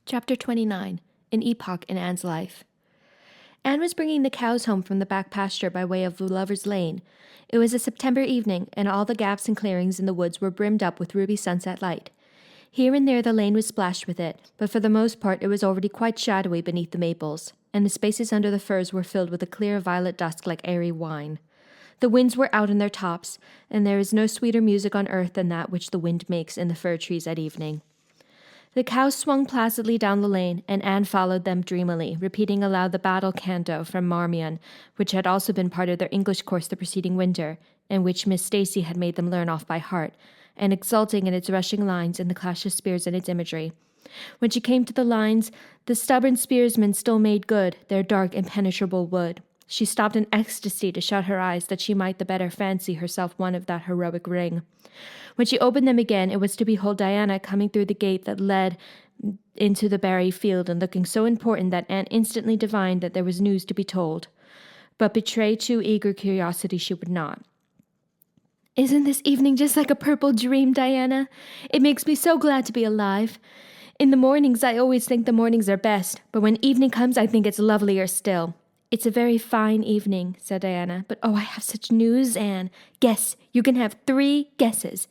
Chapter 29. An Epoch in Anne's Life. Anne was bringing the cows home from the back pasture by way of Lover's Lane. It was a September evening, and all the gaps and clearings in the woods were brimmed up with ruby sunset light. Here and there the lane was splashed with it, but for the most part it was already quite shadowy beneath the maples, and the spaces under the firs were filled with a clear violet dusk like airy wine. The winds were out in their tops, and there is no sweeter music on earth than that which the wind makes in the fir trees at evening. The cows swung placidly down the lane, and Anne followed them dreamily, repeating aloud the battle canto from Marmion, which had also been part of their English course the preceding winter, and which Miss Stacy had made them learn off by heart, and exulting in its rushing lines and the clash of spears and its imagery. When she came to the lines, the stubborn spearsmen still made good their dark, impenetrable wood. She stopped in ecstasy to shut her eyes that she might the better fancy herself one of that heroic ring. When she opened them again, it was to behold Diana coming through the gate that led into the berry field and looking so important that Anne instantly divined that there was news to be told. But betray too eager curiosity she would not. "Isn't this evening just like a purple dream, Diana? It makes me so glad to be alive. In the mornings, I always think the mornings are best, but when evening comes, I think it's lovelier still." "It's a very fine evening," said Diana, "but oh, I have such news, Anne. Guess. You can have 3 guesses.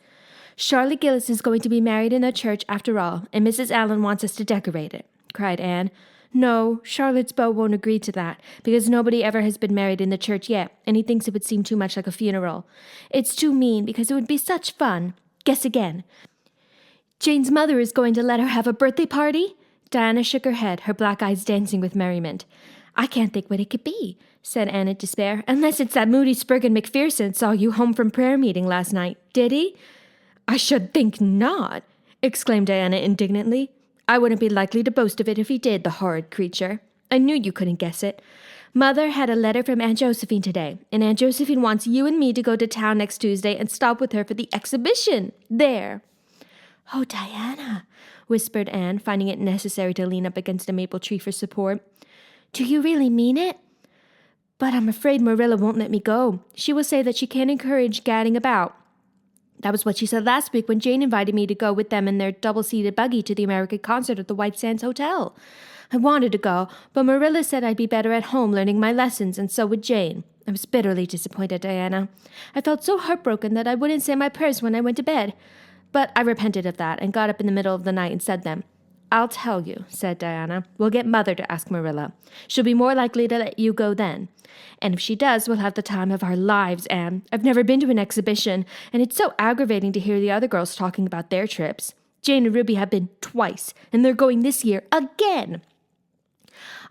Charlotte Gillis is going to be married in the church after all, and Mrs. Allen wants us to decorate it," cried Anne. "No, Charlotte's beau won't agree to that, because nobody ever has been married in the church yet, and he thinks it would seem too much like a funeral. It's too mean, because it would be such fun. Guess again. Jane's mother is going to let her have a birthday party?" Diana shook her head, her black eyes dancing with merriment. "I can't think what it could be," said Anne in despair, "unless it's that Moody Spurgeon Macpherson saw you home from prayer meeting last night. Did he?" "I should think not," exclaimed Diana indignantly. "I wouldn't be likely to boast of it if he did, the horrid creature. I knew you couldn't guess it. Mother had a letter from Aunt Josephine today, and Aunt Josephine wants you and me to go to town next Tuesday and stop with her for the exhibition. There." "Oh, Diana," whispered Anne, finding it necessary to lean up against a maple tree for support. "Do you really mean it?" "But I'm afraid Marilla won't let me go. She will say that she can't encourage gadding about. That was what she said last week when Jane invited me to go with them in their double-seated buggy to the American concert at the White Sands Hotel. I wanted to go, but Marilla said I'd be better at home learning my lessons, and so would Jane. I was bitterly disappointed, Diana. I felt so heartbroken that I wouldn't say my prayers when I went to bed. But I repented of that and got up in the middle of the night and said them. "I'll tell you," said Diana. "We'll get Mother to ask Marilla. She'll be more likely to let you go then. And if she does, we'll have the time of our lives, Anne. I've never been to an exhibition, and it's so aggravating to hear the other girls talking about their trips. Jane and Ruby have been twice, and they're going this year again."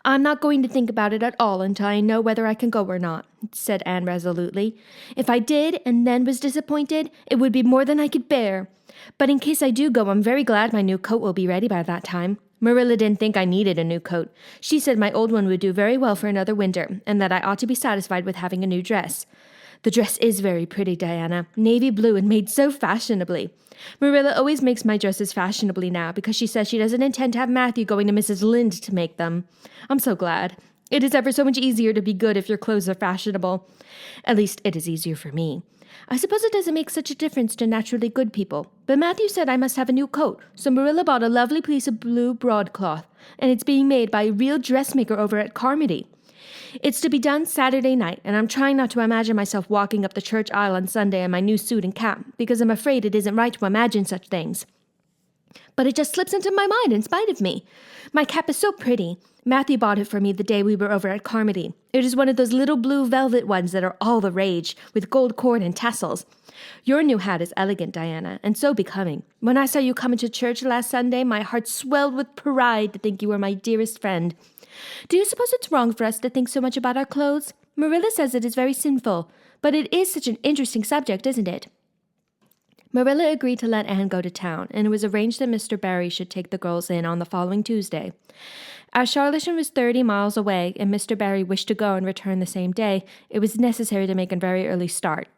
"I'm not going to think about it at all until I know whether I can go or not," said Anne resolutely. "If I did and then was disappointed, it would be more than I could bear. But in case I do go, I'm very glad my new coat will be ready by that time. Marilla didn't think I needed a new coat. She said my old one would do very well for another winter, and that I ought to be satisfied with having a new dress. The dress is very pretty, Diana. Navy blue and made so fashionably. Marilla always makes my dresses fashionably now because she says she doesn't intend to have Matthew going to Mrs. Lynde to make them. I'm so glad. It is ever so much easier to be good if your clothes are fashionable. At least it is easier for me. I suppose it doesn't make such a difference to naturally good people, but Matthew said I must have a new coat, so Marilla bought a lovely piece of blue broadcloth, and it's being made by a real dressmaker over at Carmody. It's to be done Saturday night, and I'm trying not to imagine myself walking up the church aisle on Sunday in my new suit and cap, because I'm afraid it isn't right to imagine such things. But it just slips into my mind in spite of me. My cap is so pretty. Matthew bought it for me the day we were over at Carmody. It is one of those little blue velvet ones that are all the rage, with gold cord and tassels. Your new hat is elegant, Diana, and so becoming. When I saw you come into church last Sunday, my heart swelled with pride to think you were my dearest friend. Do you suppose it's wrong for us to think so much about our clothes? Marilla says it is very sinful, but it is such an interesting subject, isn't it?" Marilla agreed to let Anne go to town, and it was arranged that Mr. Barry should take the girls in on the following Tuesday. As Charlottetown was 30 miles away, and Mr. Barry wished to go and return the same day, it was necessary to make a very early start.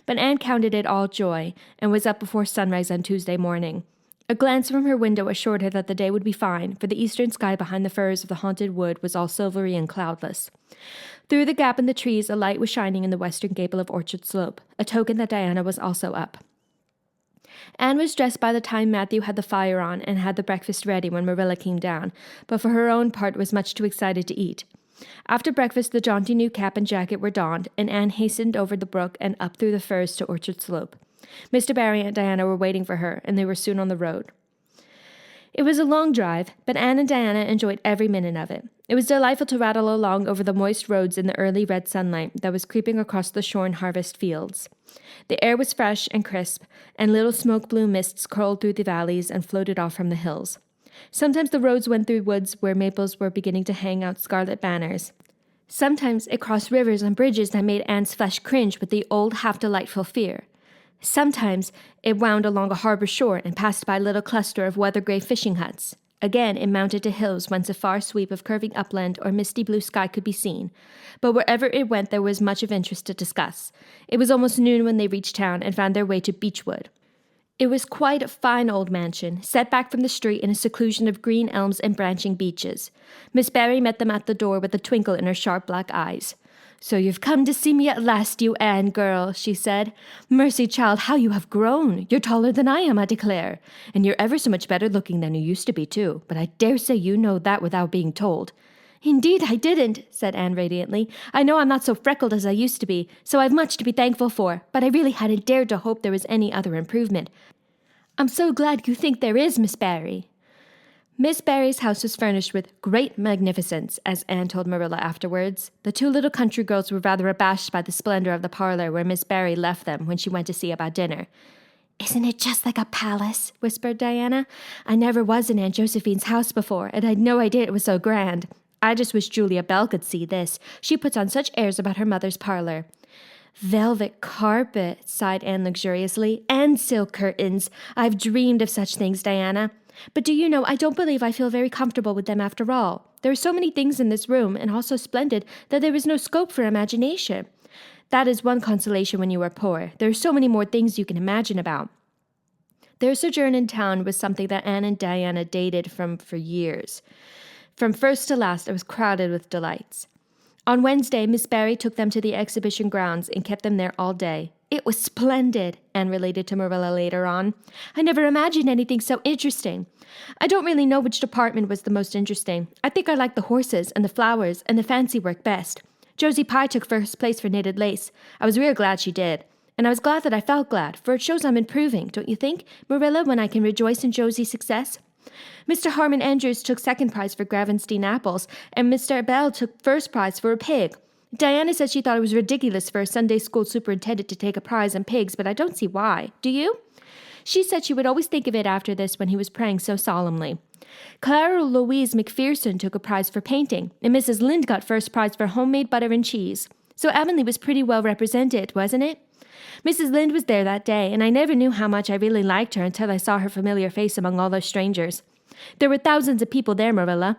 But Anne counted it all joy, and was up before sunrise on Tuesday morning. A glance from her window assured her that the day would be fine, for the eastern sky behind the firs of the haunted wood was all silvery and cloudless. Through the gap in the trees, a light was shining in the western gable of Orchard Slope, a token that Diana was also up. Anne was dressed by the time Matthew had the fire on and had the breakfast ready when Marilla came down, but for her own part was much too excited to eat. After breakfast, the jaunty new cap and jacket were donned, and Anne hastened over the brook and up through the firs to Orchard Slope. Mr. Barry and Diana were waiting for her, and they were soon on the road. It was a long drive, but Anne and Diana enjoyed every minute of it. It was delightful to rattle along over the moist roads in the early red sunlight that was creeping across the shorn harvest fields. The air was fresh and crisp, and little smoke-blue mists curled through the valleys and floated off from the hills. Sometimes the roads went through woods where maples were beginning to hang out scarlet banners. Sometimes it crossed rivers and bridges that made Anne's flesh cringe with the old, half-delightful fear. Sometimes it wound along a harbor shore and passed by a little cluster of weather-gray fishing huts. Again, it mounted to hills whence a far sweep of curving upland or misty blue sky could be seen. But wherever it went, there was much of interest to discuss. It was almost noon when they reached town and found their way to Beechwood. It was quite a fine old mansion, set back from the street in a seclusion of green elms and branching beeches. Miss Barry met them at the door with a twinkle in her sharp black eyes. "So you've come to see me at last, you Anne girl," she said. "Mercy, child, how you have grown! You're taller than I am, I declare. And you're ever so much better looking than you used to be, too. But I dare say you know that without being told." "Indeed I didn't," said Anne radiantly. "I know I'm not so freckled as I used to be, so I've much to be thankful for, but I really hadn't dared to hope there was any other improvement. I'm so glad you think there is, Miss Barry." Miss Barry's house was furnished with great magnificence, as Anne told Marilla afterwards. The two little country girls were rather abashed by the splendor of the parlor where Miss Barry left them when she went to see about dinner. "Isn't it just like a palace?" whispered Diana. "I never was in Aunt Josephine's house before, and I'd no idea it was so grand. I just wish Julia Bell could see this. She puts on such airs about her mother's parlor." "Velvet carpet," sighed Anne luxuriously, "and silk curtains. I've dreamed of such things, Diana. But do you know, I don't believe I feel very comfortable with them after all. There are so many things in this room, and all so splendid, that there is no scope for imagination. That is one consolation when you are poor. There are so many more things you can imagine about." Their sojourn in town was something that Anne and Diana dated for years. From first to last, it was crowded with delights. On Wednesday, Miss Barry took them to the exhibition grounds and kept them there all day. "It was splendid," Anne related to Marilla later on. "I never imagined anything so interesting. I don't really know which department was the most interesting. I think I liked the horses and the flowers and the fancy work best. Josie Pye took first place for knitted lace. I was real glad she did. And I was glad that I felt glad, for it shows I'm improving, don't you think, Marilla, when I can rejoice in Josie's success? Mr. Harmon Andrews took second prize for Gravenstein apples, and Mr. Bell took first prize for a pig. Diana said she thought it was ridiculous for a Sunday school superintendent to take a prize in pigs, but I don't see why. Do you? She said she would always think of it after this when he was praying so solemnly. Clara Louise McPherson took a prize for painting, and Mrs. Lynde got first prize for homemade butter and cheese. So Avonlea was pretty well represented, wasn't it? Mrs. Lynde was there that day, and I never knew how much I really liked her until I saw her familiar face among all those strangers. There were thousands of people there, Marilla.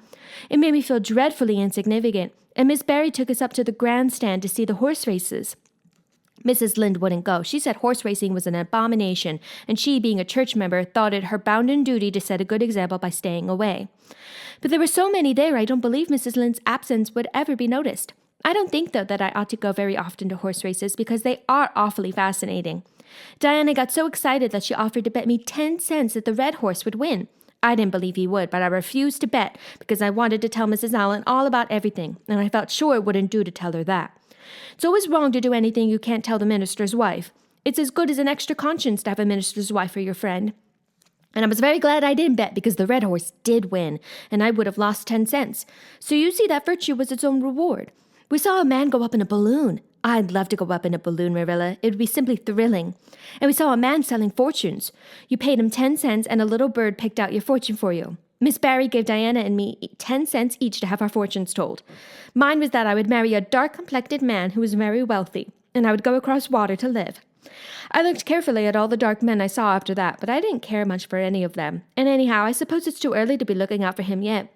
It made me feel dreadfully insignificant, and Miss Barry took us up to the grandstand to see the horse races. Mrs. Lynde wouldn't go. She said horse racing was an abomination, and she, being a church member, thought it her bounden duty to set a good example by staying away. But there were so many there, I don't believe Mrs. Lynde's absence would ever be noticed. I don't think, though, that I ought to go very often to horse races because they are awfully fascinating. Diana got so excited that she offered to bet me 10 cents that the red horse would win. I didn't believe he would, but I refused to bet because I wanted to tell Mrs. Allen all about everything, and I felt sure it wouldn't do to tell her that. It's always wrong to do anything you can't tell the minister's wife. It's as good as an extra conscience to have a minister's wife for your friend. And I was very glad I didn't bet because the red horse did win, and I would have lost 10 cents. So you see that virtue was its own reward. We saw a man go up in a balloon. I'd love to go up in a balloon, Marilla. It would be simply thrilling. And we saw a man selling fortunes. You paid him 10 cents and a little bird picked out your fortune for you. Miss Barry gave Diana and me 10 cents each to have our fortunes told. Mine was that I would marry a dark-complected man who was very wealthy, and I would go across water to live. I looked carefully at all the dark men I saw after that, but I didn't care much for any of them. And anyhow, I suppose it's too early to be looking out for him yet.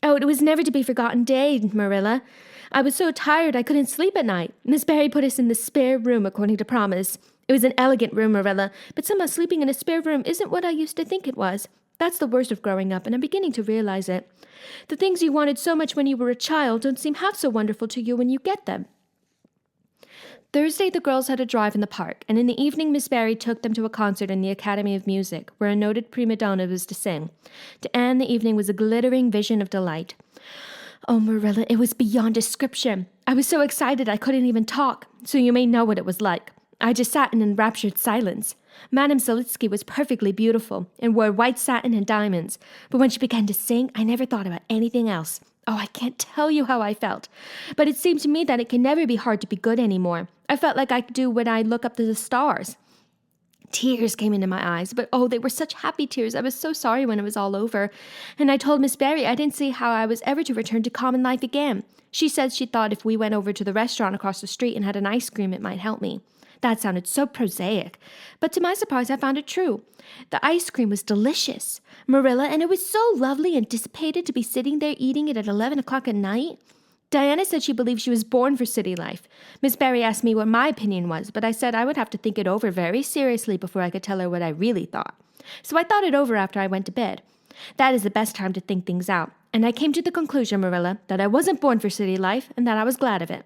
Oh, it was never to be forgotten day, Marilla. I was so tired I couldn't sleep at night. Miss Barry put us in the spare room according to promise. It was an elegant room, Marilla, but somehow sleeping in a spare room isn't what I used to think it was. That's the worst of growing up, and I'm beginning to realize it. The things you wanted so much when you were a child don't seem half so wonderful to you when you get them. Thursday, the girls had a drive in the park, and in the evening Miss Barry took them to a concert in the Academy of Music, where a noted prima donna was to sing. To Anne, the evening was a glittering vision of delight. Oh, Marilla, it was beyond description. I was so excited I couldn't even talk, so you may know what it was like. I just sat in enraptured silence. Madame Zalitsky was perfectly beautiful and wore white satin and diamonds, but when she began to sing, I never thought about anything else. Oh, I can't tell you how I felt. But it seemed to me that it can never be hard to be good anymore. I felt like I could do when I look up to the stars. Tears came into my eyes, but oh, they were such happy tears. I was so sorry when it was all over. And I told Miss Barry I didn't see how I was ever to return to common life again. She said she thought if we went over to the restaurant across the street and had an ice cream, it might help me. That sounded so prosaic, but to my surprise, I found it true. The ice cream was delicious, Marilla, and it was so lovely and dissipated to be sitting there eating it at 11 o'clock at night. Diana said she believed she was born for city life. Miss Barry asked me what my opinion was, but I said I would have to think it over very seriously before I could tell her what I really thought. So I thought it over after I went to bed. That is the best time to think things out, and I came to the conclusion, Marilla, that I wasn't born for city life and that I was glad of it.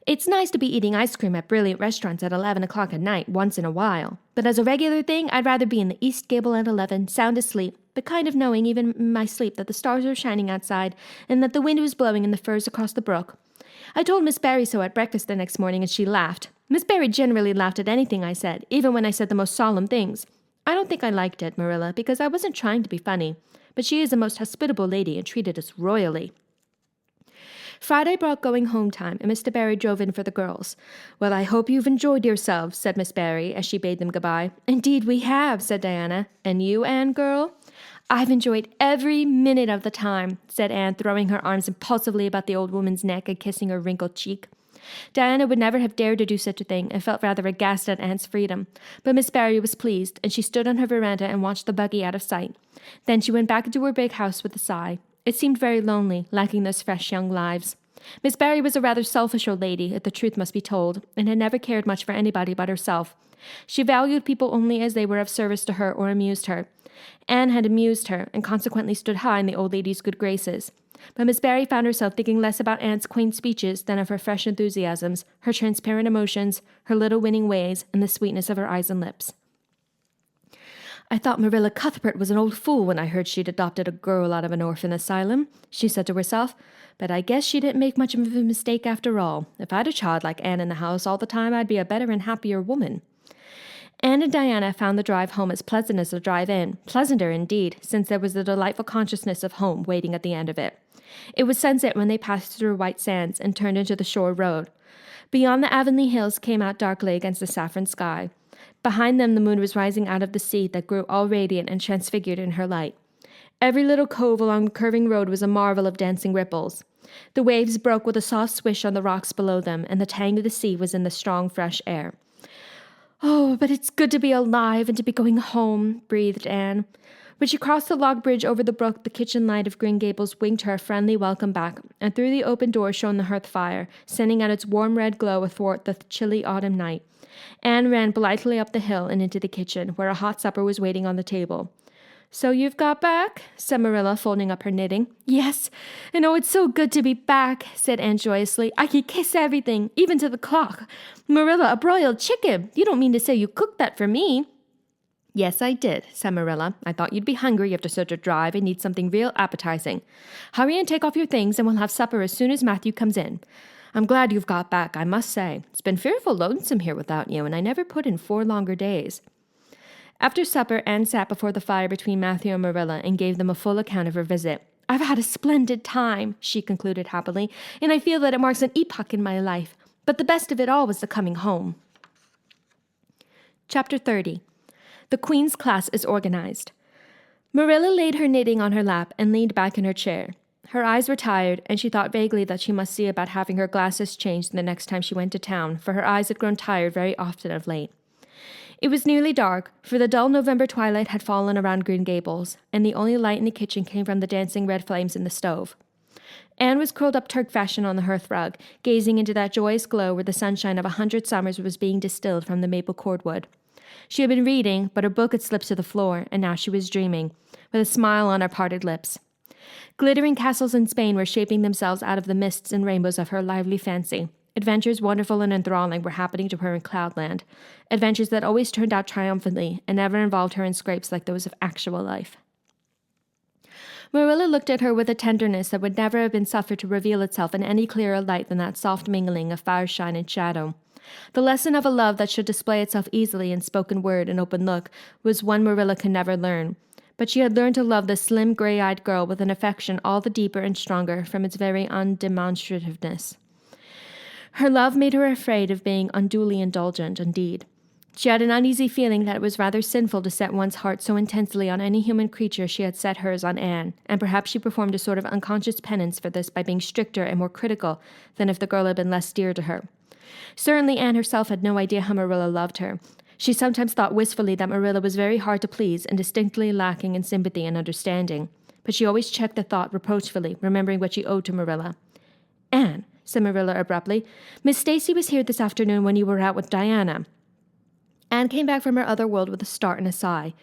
It's nice to be eating ice cream at brilliant restaurants at 11 o'clock at night once in a while, but as a regular thing, I'd rather be in the East Gable at 11, sound asleep, but kind of knowing even in my sleep that the stars were shining outside and that the wind was blowing in the firs across the brook. I told Miss Barry so at breakfast the next morning, and she laughed. Miss Barry generally laughed at anything I said, even when I said the most solemn things. I don't think I liked it, Marilla, because I wasn't trying to be funny, but she is a most hospitable lady and treated us royally. Friday brought going home time, and Mr. Barry drove in for the girls. Well, I hope you've enjoyed yourselves, said Miss Barry, as she bade them goodbye. Indeed we have, said Diana. And you, Anne, girl? I've enjoyed every minute of the time, said Anne, throwing her arms impulsively about the old woman's neck and kissing her wrinkled cheek. Diana would never have dared to do such a thing and felt rather aghast at Anne's freedom, but Miss Barry was pleased, and she stood on her veranda and watched the buggy out of sight. Then she went back into her big house with a sigh. It seemed very lonely, lacking those fresh young lives. Miss Barry was a rather selfish old lady, if the truth must be told, and had never cared much for anybody but herself. She valued people only as they were of service to her or amused her. Anne had amused her, and consequently stood high in the old lady's good graces. But Miss Barry found herself thinking less about Anne's quaint speeches than of her fresh enthusiasms, her transparent emotions, her little winning ways, and the sweetness of her eyes and lips. I thought Marilla Cuthbert was an old fool when I heard she'd adopted a girl out of an orphan asylum, she said to herself, but I guess she didn't make much of a mistake after all. If I had a child like Anne in the house all the time, I'd be a better and happier woman. Anne and Diana found the drive home as pleasant as the drive in, pleasanter indeed, since there was the delightful consciousness of home waiting at the end of it. It was sunset when they passed through white sands and turned into the shore road. Beyond the Avonlea hills came out darkly against the saffron sky. Behind them the moon was rising out of the sea that grew all radiant and transfigured in her light. Every little cove along the curving road was a marvel of dancing ripples. The waves broke with a soft swish on the rocks below them, and the tang of the sea was in the strong, fresh air. Oh, but it's good to be alive and to be going home, breathed Anne. When she crossed the log bridge over the brook, the kitchen light of Green Gables winked her a friendly welcome back, and through the open door shone the hearth fire, sending out its warm red glow athwart the chilly autumn night. Anne ran blithely up the hill and into the kitchen, where a hot supper was waiting on the table. So you've got back? Said Marilla, folding up her knitting. Yes, and oh, it's so good to be back, said Anne joyously. I could kiss everything, even to the clock. Marilla, a broiled chicken. You don't mean to say you cooked that for me? Yes, I did, said Marilla. I thought you'd be hungry after such a drive and need something real appetizing. Hurry and take off your things, and we'll have supper as soon as Matthew comes in. I'm glad you've got back, I must say. It's been fearful lonesome here without you, and I never put in 4 longer days. After supper, Anne sat before the fire between Matthew and Marilla and gave them a full account of her visit. I've had a splendid time, she concluded happily, and I feel that it marks an epoch in my life. But the best of it all was the coming home. Chapter 30. The Queen's class is organized. Marilla laid her knitting on her lap and leaned back in her chair. Her eyes were tired, and she thought vaguely that she must see about having her glasses changed the next time she went to town, for her eyes had grown tired very often of late. It was nearly dark, for the dull November twilight had fallen around Green Gables, and the only light in the kitchen came from the dancing red flames in the stove. Anne was curled up Turk fashion on the hearth rug, gazing into that joyous glow where the sunshine of 100 summers was being distilled from the maple cordwood. She had been reading, but her book had slipped to the floor, and now she was dreaming, with a smile on her parted lips. Glittering castles in Spain were shaping themselves out of the mists and rainbows of her lively fancy, Adventures wonderful and enthralling were happening to her in Cloudland, adventures that always turned out triumphantly and never involved her in scrapes like those of actual life. Marilla looked at her with a tenderness that would never have been suffered to reveal itself in any clearer light than that soft mingling of fireshine and shadow. The lesson of a love that should display itself easily in spoken word and open look was one Marilla could never learn, but she had learned to love the slim, gray-eyed girl with an affection all the deeper and stronger from its very undemonstrativeness. Her love made her afraid of being unduly indulgent, indeed. She had an uneasy feeling that it was rather sinful to set one's heart so intensely on any human creature she had set hers on Anne, and perhaps she performed a sort of unconscious penance for this by being stricter and more critical than if the girl had been less dear to her. Certainly Anne herself had no idea how Marilla loved her. She sometimes thought wistfully that Marilla was very hard to please and distinctly lacking in sympathy and understanding, but she always checked the thought reproachfully, remembering what she owed to Marilla. "Anne," said Marilla abruptly, "Miss Stacy was here this afternoon when you were out with Diana." Anne came back from her other world with a start and a sigh.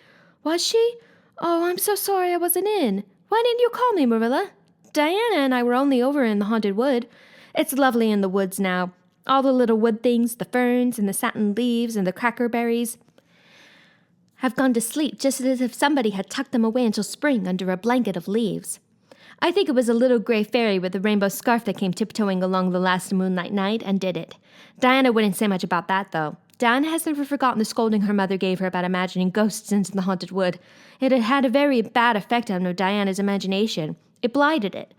"Was she? Oh, I'm so sorry I wasn't in. Why didn't you call me, Marilla? Diana and I were only over in the Haunted Wood. It's lovely in the woods now. All the little wood things, the ferns and the satin leaves and the crackerberries, have gone to sleep just as if somebody had tucked them away until spring under a blanket of leaves. I think it was a little gray fairy with a rainbow scarf that came tiptoeing along the last moonlight night and did it. Diana wouldn't say much about that, though. Diana has never forgotten the scolding her mother gave her about imagining ghosts in the Haunted Wood. It had had a very bad effect on Diana's imagination. It blighted it.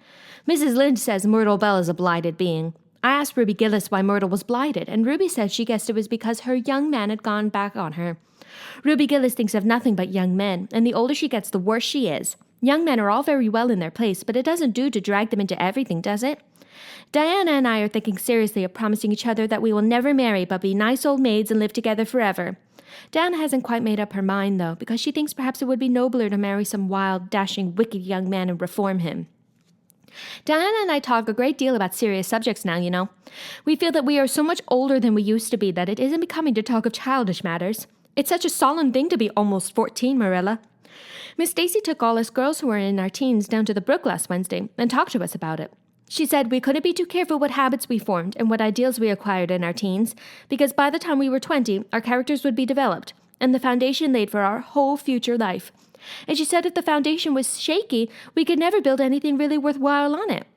Mrs. Lynde says Myrtle Bell is a blighted being. I asked Ruby Gillis why Myrtle was blighted, and Ruby said she guessed it was because her young man had gone back on her. Ruby Gillis thinks of nothing but young men, and the older she gets, the worse she is. Young men are all very well in their place, but it doesn't do to drag them into everything, does it? Diana and I are thinking seriously of promising each other that we will never marry but be nice old maids and live together forever. Diana hasn't quite made up her mind, though, because she thinks perhaps it would be nobler to marry some wild, dashing, wicked young man and reform him. Diana and I talk a great deal about serious subjects now, you know. We feel that we are so much older than we used to be that it isn't becoming to talk of childish matters. It's such a solemn thing to be almost 14, Marilla. Miss Stacy took all us girls who were in our teens down to the brook last Wednesday and talked to us about it. She said we couldn't be too careful what habits we formed and what ideals we acquired in our teens, because by the time we were 20, our characters would be developed, and the foundation laid for our whole future life. And she said if the foundation was shaky, we could never build anything really worthwhile on it.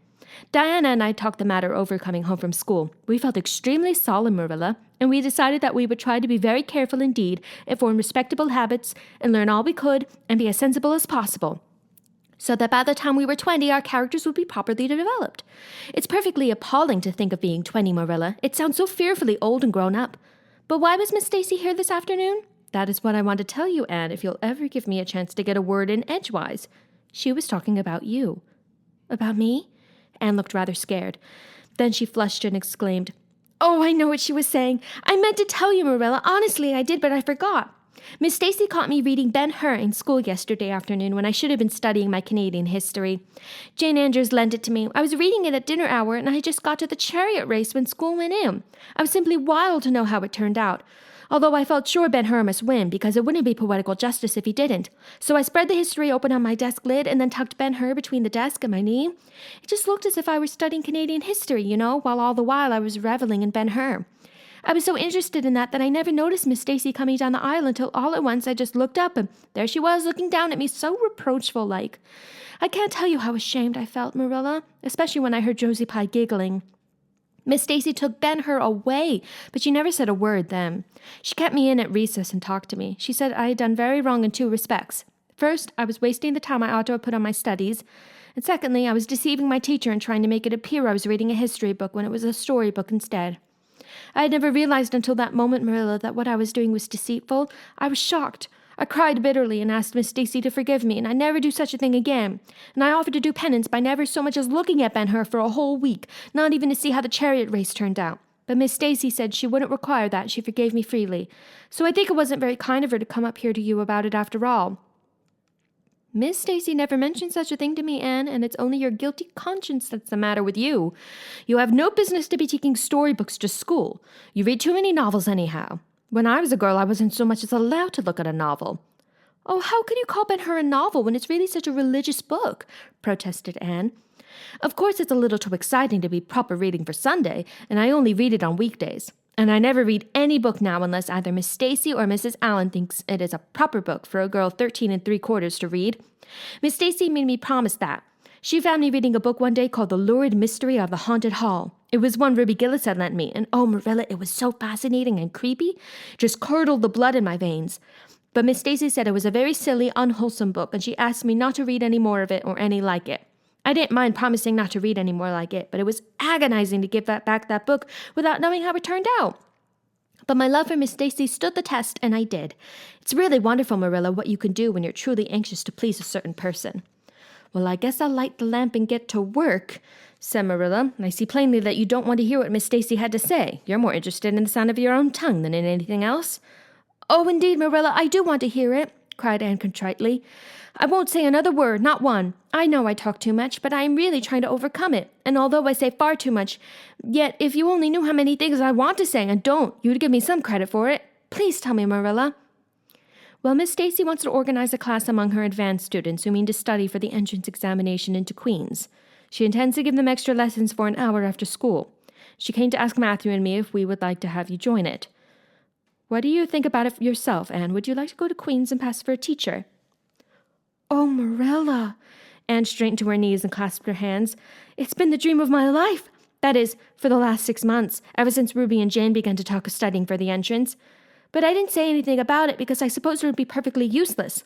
Diana and I talked the matter over coming home from school. We felt extremely solemn, Marilla, and we decided that we would try to be very careful indeed and form respectable habits and learn all we could and be as sensible as possible, so that by the time we were 20, our characters would be properly developed. It's perfectly appalling to think of being 20, Marilla. It sounds so fearfully old and grown up. But why was Miss Stacy here this afternoon? That is what I want to tell you, Anne, if you'll ever give me a chance to get a word in edgewise. She was talking about you. About me? Anne looked rather scared. Then she flushed and exclaimed, "Oh, I know what she was saying. I meant to tell you, Marilla. Honestly, I did, but I forgot. Miss Stacy caught me reading Ben-Hur in school yesterday afternoon when I should have been studying my Canadian history. Jane Andrews lent it to me. I was reading it at dinner hour, and I just got to the chariot race when school went in. I was simply wild to know how it turned out, although I felt sure Ben-Hur must win because it wouldn't be poetical justice if he didn't. So I spread the history open on my desk lid and then tucked Ben-Hur between the desk and my knee. It just looked as if I were studying Canadian history, you know, while all the while I was reveling in Ben-Hur. I was so interested in that I never noticed Miss Stacy coming down the aisle until all at once I just looked up, and there she was looking down at me so reproachful-like. I can't tell you how ashamed I felt, Marilla, especially when I heard Josie Pye giggling. Miss Stacy took Ben-Hur away, but she never said a word then. She kept me in at recess and talked to me. She said I had done very wrong in 2 respects. First, I was wasting the time I ought to have put on my studies, and secondly, I was deceiving my teacher and trying to make it appear I was reading a history book when it was a storybook instead. I had never realized until that moment, Marilla, that what I was doing was deceitful. I was shocked. I cried bitterly and asked Miss Stacy to forgive me, and I'd never do such a thing again. And I offered to do penance by never so much as looking at Ben-Hur for a whole week, not even to see how the chariot race turned out. But Miss Stacy said she wouldn't require that. She forgave me freely. So I think it wasn't very kind of her to come up here to you about it after all. Miss Stacy never mentioned such a thing to me, Anne, and it's only your guilty conscience that's the matter with you. You have no business to be taking storybooks to school. You read too many novels anyhow. When I was a girl, I wasn't so much as allowed to look at a novel. Oh, how can you call Ben-Hur a novel when it's really such a religious book? Protested Anne. Of course it's a little too exciting to be proper reading for Sunday, and I only read it on weekdays. And I never read any book now unless either Miss Stacy or Mrs. Allen thinks it is a proper book for a girl 13 3/4 to read. Miss Stacy made me promise that. She found me reading a book one day called The Lurid Mystery of the Haunted Hall. It was one Ruby Gillis had lent me, and oh, Marilla, it was so fascinating and creepy. Just curdled the blood in my veins. But Miss Stacy said it was a very silly, unwholesome book, and she asked me not to read any more of it or any like it. I didn't mind promising not to read any more like it, but it was agonizing to give back that book without knowing how it turned out. But my love for Miss Stacy stood the test, and I did. It's really wonderful, Marilla, what you can do when you're truly anxious to please a certain person. Well, I guess I'll light the lamp and get to work, said Marilla. I see plainly that you don't want to hear what Miss Stacy had to say. You're more interested in the sound of your own tongue than in anything else. Oh, indeed, Marilla, I do want to hear it, cried Anne contritely. I won't say another word, not one. I know I talk too much, but I am really trying to overcome it. And although I say far too much, yet if you only knew how many things I want to say and don't, you'd give me some credit for it. Please tell me, Marilla. Well, Miss Stacy wants to organize a class among her advanced students who mean to study for the entrance examination into Queen's. She intends to give them extra lessons for an hour after school. She came to ask Matthew and me if we would like to have you join it. What do you think about it yourself, Anne? Would you like to go to Queen's and pass for a teacher? Oh, Marilla. Anne straightened to her knees and clasped her hands. It's been the dream of my life. That is, for the last 6 months, ever since Ruby and Jane began to talk of studying for the entrance. But I didn't say anything about it because I supposed it would be perfectly useless.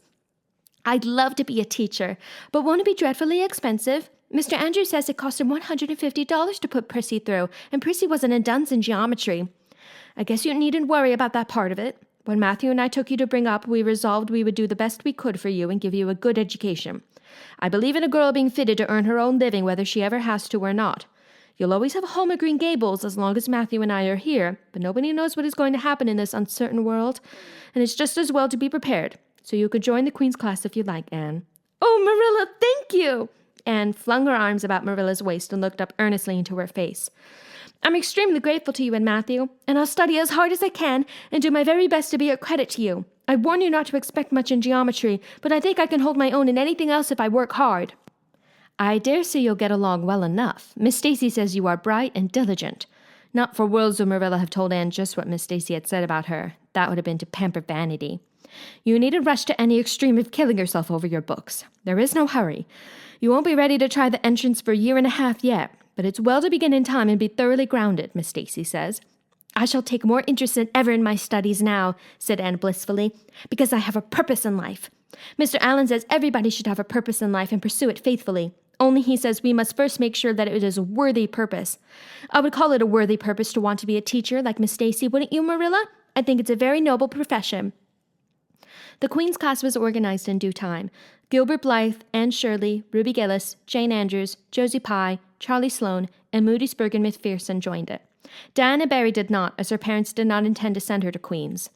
I'd love to be a teacher, but won't it be dreadfully expensive? Mr. Andrews says it cost him $150 to put Prissy through, and Prissy wasn't a dunce in geometry. I guess you needn't worry about that part of it. When Matthew and I took you to bring up, we resolved we would do the best we could for you and give you a good education. I believe in a girl being fitted to earn her own living whether she ever has to or not. You'll always have a home at Green Gables as long as Matthew and I are here, but nobody knows what is going to happen in this uncertain world, and it's just as well to be prepared. So you could join the Queen's class if you like, Anne. Oh, Marilla, thank you! Anne flung her arms about Marilla's waist and looked up earnestly into her face. I'm extremely grateful to you and Matthew, and I'll study as hard as I can and do my very best to be a credit to you. I warn you not to expect much in geometry, but I think I can hold my own in anything else if I work hard. I dare say you'll get along well enough. Miss Stacy says you are bright and diligent. Not for worlds would Marilla have told Anne just what Miss Stacy had said about her. That would have been to pamper vanity. You needn't rush to any extreme of killing yourself over your books. There is no hurry. You won't be ready to try the entrance for a year and a half yet, but it's well to begin in time and be thoroughly grounded, Miss Stacy says. I shall take more interest than ever in my studies now, said Anne blissfully, because I have a purpose in life. Mr. Allen says everybody should have a purpose in life and pursue it faithfully. Only he says we must first make sure that it is a worthy purpose. I would call it a worthy purpose to want to be a teacher like Miss Stacy, wouldn't you, Marilla? I think it's a very noble profession. The Queen's class was organized in due time. Gilbert Blythe, Anne Shirley, Ruby Gillis, Jane Andrews, Josie Pye, Charlie Sloane, and Moody Spurgeon McPherson joined it. Diana Barry did not, as her parents did not intend to send her to Queen's.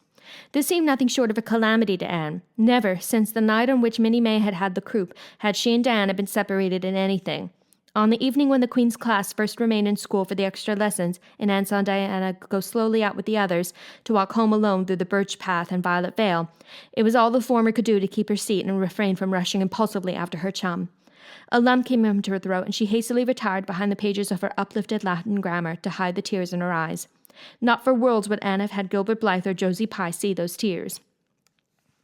This seemed nothing short of a calamity to Anne. Never, since the night on which Minnie May had had the croup, had she and Diana been separated in anything. On the evening when the Queen's class first remained in school for the extra lessons, and Anne saw Diana go slowly out with the others to walk home alone through the Birch Path and Violet Vale, it was all the former could do to keep her seat and refrain from rushing impulsively after her chum. A lump came into her throat, and she hastily retired behind the pages of her uplifted Latin grammar to hide the tears in her eyes. Not for worlds would Anne have had Gilbert Blythe or Josie Pye see those tears.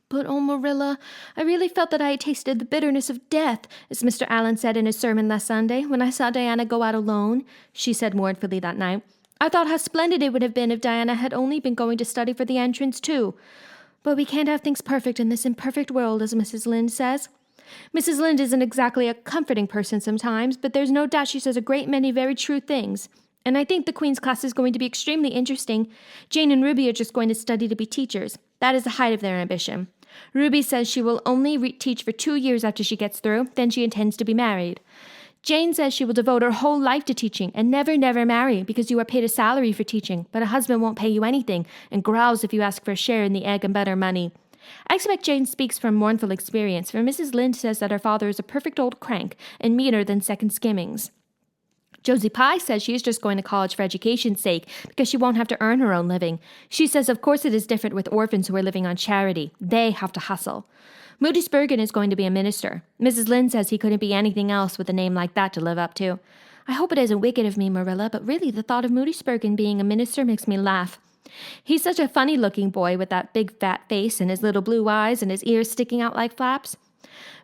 But, oh, Marilla, I really felt that I had tasted the bitterness of death, as Mr. Allen said in his sermon last Sunday, when I saw Diana go out alone, she said mournfully that night. I thought how splendid it would have been if Diana had only been going to study for the entrance, too. But we can't have things perfect in this imperfect world, as Mrs. Lynde says. Mrs. Lynde isn't exactly a comforting person sometimes, but there's no doubt she says a great many very true things. And I think the Queen's class is going to be extremely interesting. Jane and Ruby are just going to study to be teachers. That is the height of their ambition. Ruby says she will only teach for 2 years after she gets through, then she intends to be married. Jane says she will devote her whole life to teaching and never marry because you are paid a salary for teaching, but a husband won't pay you anything and growls if you ask for a share in the egg and butter money. I expect Jane speaks from mournful experience, for Mrs. Lynde says that her father is a perfect old crank and meaner than second skimmings. Josie Pye says she's just going to college for education's sake because she won't have to earn her own living. She says of course it is different with orphans who are living on charity. They have to hustle. Moody Spurgeon is going to be a minister. Mrs. Lynde says he couldn't be anything else with a name like that to live up to. I hope it isn't wicked of me, Marilla, but really the thought of Moody Spurgeon being a minister makes me laugh. He's such a funny-looking boy with that big fat face and his little blue eyes and his ears sticking out like flaps.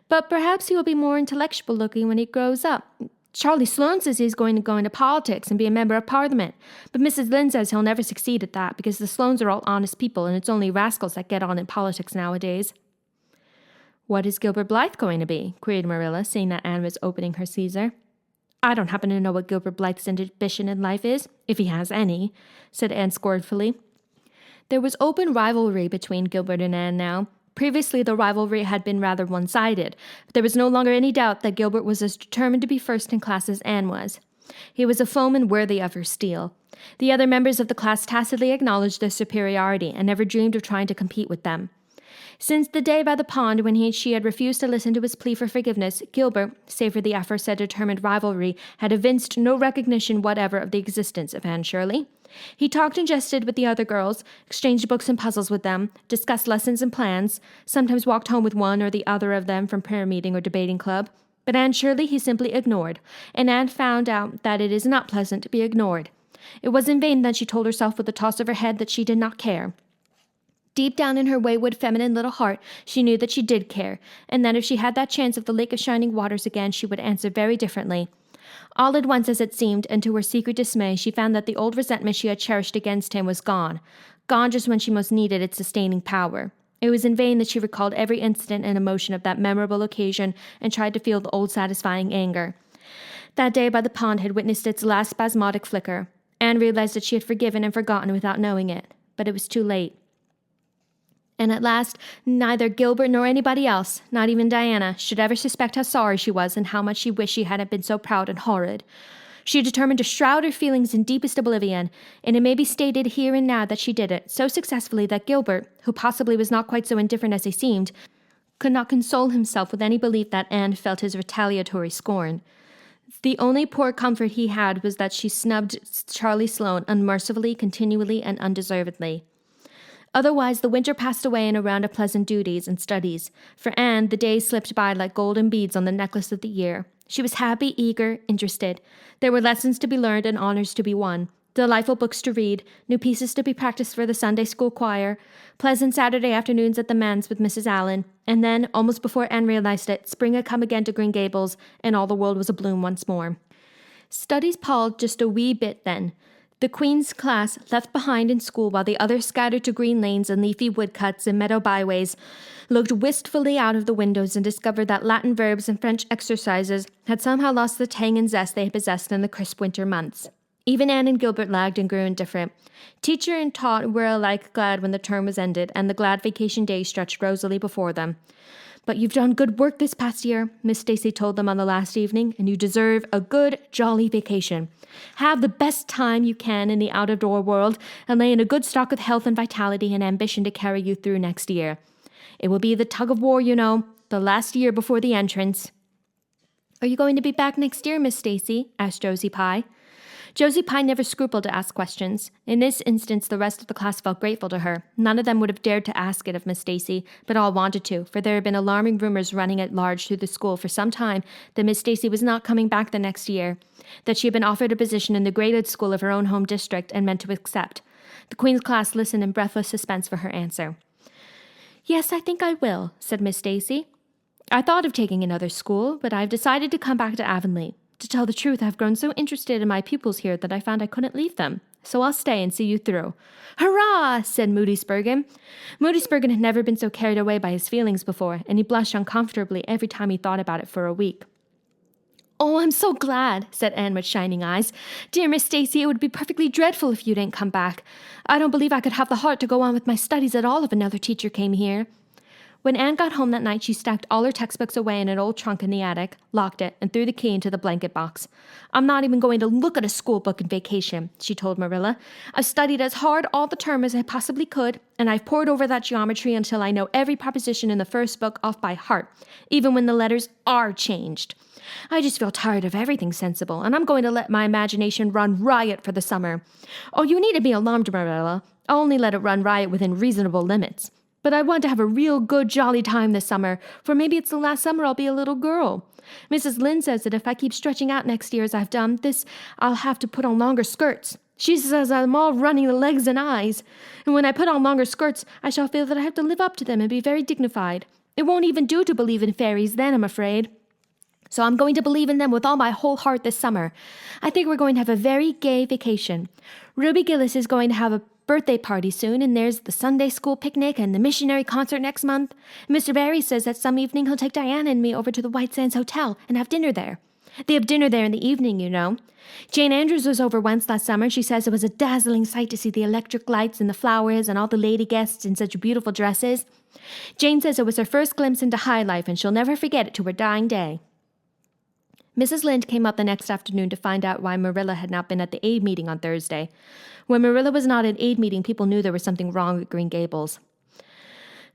But perhaps he will be more intellectual-looking when he grows up. Charlie Sloane says he's going to go into politics and be a member of Parliament, but Mrs. Lynde says he'll never succeed at that because the Sloanes are all honest people and it's only rascals that get on in politics nowadays. What is Gilbert Blythe going to be? Queried Marilla, seeing that Anne was opening her Caesar. I don't happen to know what Gilbert Blythe's ambition in life is, if he has any, said Anne scornfully. There was open rivalry between Gilbert and Anne now. Previously, the rivalry had been rather one-sided, but there was no longer any doubt that Gilbert was as determined to be first in class as Anne was. He was a foeman worthy of her steel. The other members of the class tacitly acknowledged their superiority and never dreamed of trying to compete with them. Since the day by the pond when she had refused to listen to his plea for forgiveness, Gilbert, save for the aforesaid determined rivalry, had evinced no recognition whatever of the existence of Anne Shirley. He talked and jested with the other girls, exchanged books and puzzles with them, discussed lessons and plans, sometimes walked home with one or the other of them from prayer meeting or debating club. But Anne Shirley he simply ignored, and Anne found out that it is not pleasant to be ignored. It was in vain that she told herself with a toss of her head that she did not care. Deep down in her wayward feminine little heart, she knew that she did care, and that if she had that chance of the Lake of Shining Waters again, she would answer very differently. All at once, as it seemed, and to her secret dismay, she found that the old resentment she had cherished against him was gone just when she most needed its sustaining power. It was in vain that she recalled every incident and emotion of that memorable occasion and tried to feel the old satisfying anger. That day by the pond had witnessed its last spasmodic flicker. Anne realized that she had forgiven and forgotten without knowing it, but it was too late. And at last, neither Gilbert nor anybody else, not even Diana, should ever suspect how sorry she was and how much she wished she hadn't been so proud and horrid. She determined to shroud her feelings in deepest oblivion, and it may be stated here and now that she did it so successfully that Gilbert, who possibly was not quite so indifferent as he seemed, could not console himself with any belief that Anne felt his retaliatory scorn. The only poor comfort he had was that she snubbed Charlie Sloane unmercifully, continually, and undeservedly. Otherwise, the winter passed away in a round of pleasant duties and studies. For Anne, the days slipped by like golden beads on the necklace of the year. She was happy, eager, interested. There were lessons to be learned and honors to be won, delightful books to read, new pieces to be practiced for the Sunday school choir, pleasant Saturday afternoons at the manse with Mrs. Allen, and then, almost before Anne realized it, spring had come again to Green Gables, and all the world was abloom once more. Studies palled just a wee bit then. The Queen's class, left behind in school while the others scattered to green lanes and leafy woodcuts and meadow byways, looked wistfully out of the windows and discovered that Latin verbs and French exercises had somehow lost the tang and zest they had possessed in the crisp winter months. Even Anne and Gilbert lagged and grew indifferent. Teacher and taught were alike glad when the term was ended, and the glad vacation days stretched rosily before them. "But you've done good work this past year," Miss Stacy told them on the last evening, "and you deserve a good, jolly vacation. Have the best time you can in the out-of-door world, and lay in a good stock of health and vitality and ambition to carry you through next year. It will be the tug-of-war, you know, the last year before the entrance." "Are you going to be back next year, Miss Stacy?" asked Josie Pye. Josie Pye never scrupled to ask questions. In this instance, the rest of the class felt grateful to her. None of them would have dared to ask it of Miss Stacy, but all wanted to, for there had been alarming rumors running at large through the school for some time that Miss Stacy was not coming back the next year, that she had been offered a position in the graded school of her own home district and meant to accept. The Queen's class listened in breathless suspense for her answer. "Yes, I think I will," said Miss Stacy. "I thought of taking another school, but I've decided to come back to Avonlea. To tell the truth, I've grown so interested in my pupils here that I found I couldn't leave them. So I'll stay and see you through." "Hurrah!" said Moody Spurgeon. Moody Spurgeon had never been so carried away by his feelings before, and he blushed uncomfortably every time he thought about it for a week. "Oh, I'm so glad," said Anne with shining eyes. "Dear Miss Stacy, it would be perfectly dreadful if you didn't come back. I don't believe I could have the heart to go on with my studies at all if another teacher came here." When Anne got home that night, she stacked all her textbooks away in an old trunk in the attic, locked it, and threw the key into the blanket box. "I'm not even going to look at a school book in vacation," she told Marilla. "I've studied as hard all the term as I possibly could, and I've pored over that geometry until I know every proposition in the first book off by heart, even when the letters are changed. I just feel tired of everything sensible, and I'm going to let my imagination run riot for the summer. Oh, you needn't be alarmed, Marilla. I'll only let it run riot within reasonable limits. But I want to have a real good jolly time this summer, for maybe it's the last summer I'll be a little girl. Mrs. Lynde says that if I keep stretching out next year as I've done, I'll have to put on longer skirts. She says I'm all running the legs and eyes, and when I put on longer skirts, I shall feel that I have to live up to them and be very dignified. It won't even do to believe in fairies then, I'm afraid. So I'm going to believe in them with all my whole heart this summer. I think we're going to have a very gay vacation. Ruby Gillis is going to have a birthday party soon, and there's the Sunday school picnic and the missionary concert next month. Mr. Barry says that some evening he'll take Diana and me over to the White Sands Hotel and have dinner there. They have dinner there in the evening, you know. Jane Andrews was over once last summer. She says it was a dazzling sight to see the electric lights and the flowers and all the lady guests in such beautiful dresses. Jane says it was her first glimpse into high life, and she'll never forget it to her dying day. Mrs. Lynde came up the next afternoon to find out why Marilla had not been at the aid meeting on Thursday. When Marilla was not at aid meeting, people knew there was something wrong at Green Gables.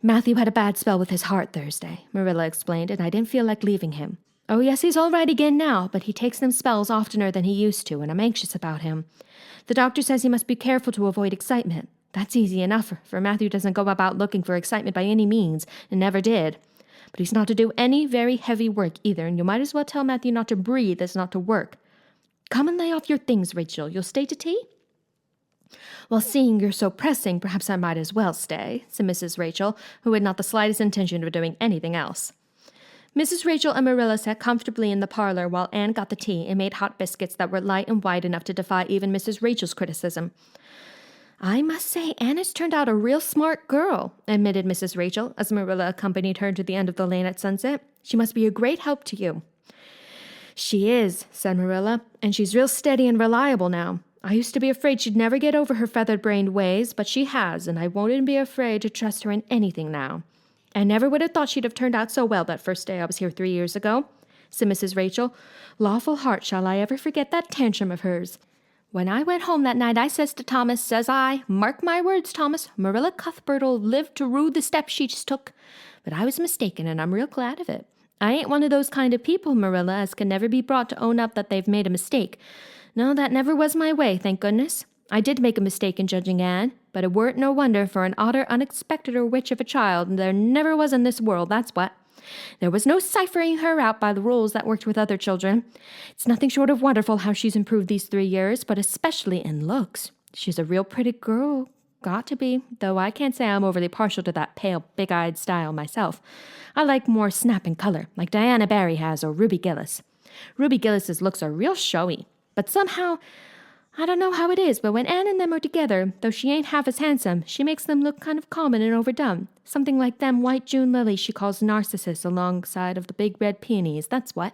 "Matthew had a bad spell with his heart Thursday," Marilla explained, "and I didn't feel like leaving him. Oh, yes, he's all right again now, but he takes them spells oftener than he used to, and I'm anxious about him. The doctor says he must be careful to avoid excitement. That's easy enough, for Matthew doesn't go about looking for excitement by any means, and never did. But he's not to do any very heavy work either, and you might as well tell Matthew not to breathe as not to work. Come and lay off your things, Rachel. You'll stay to tea?" "Well, seeing you're so pressing, perhaps I might as well stay," said Mrs. Rachel, who had not the slightest intention of doing anything else. Mrs. Rachel and Marilla sat comfortably in the parlor while Anne got the tea and made hot biscuits that were light and white enough to defy even Mrs. Rachel's criticism. "I must say Anne has turned out a real smart girl," admitted Mrs. Rachel, as Marilla accompanied her to the end of the lane at sunset. "She must be a great help to you." "She is," said Marilla, "and she's real steady and reliable now. I used to be afraid she'd never get over her feather-brained ways, but she has, and I won't be afraid to trust her in anything now. I never would have thought she'd have turned out so well that first day I was here 3 years ago," said Mrs. Rachel. "Lawful heart, shall I ever forget that tantrum of hers. When I went home that night, I says to Thomas, says I, 'Mark my words, Thomas, Marilla Cuthbert'll live to rue the step she's took.' But I was mistaken, and I'm real glad of it. I ain't one of those kind of people, Marilla, as can never be brought to own up that they've made a mistake. No, that never was my way, thank goodness. I did make a mistake in judging Anne, but it weren't no wonder for an odder, unexpecteder witch of a child, and there never was in this world, that's what. There was no ciphering her out by the rules that worked with other children. It's nothing short of wonderful how she's improved these 3 years, but especially in looks. She's a real pretty girl, got to be, though I can't say I'm overly partial to that pale, big-eyed style myself. I like more snap and color, like Diana Barry has or Ruby Gillis. Ruby Gillis's looks are real showy, but somehow, I don't know how it is, but when Anne and them are together, though she ain't half as handsome, she makes them look kind of common and overdone. Something like them white June lilies she calls narcissus alongside of the big red peonies, that's what."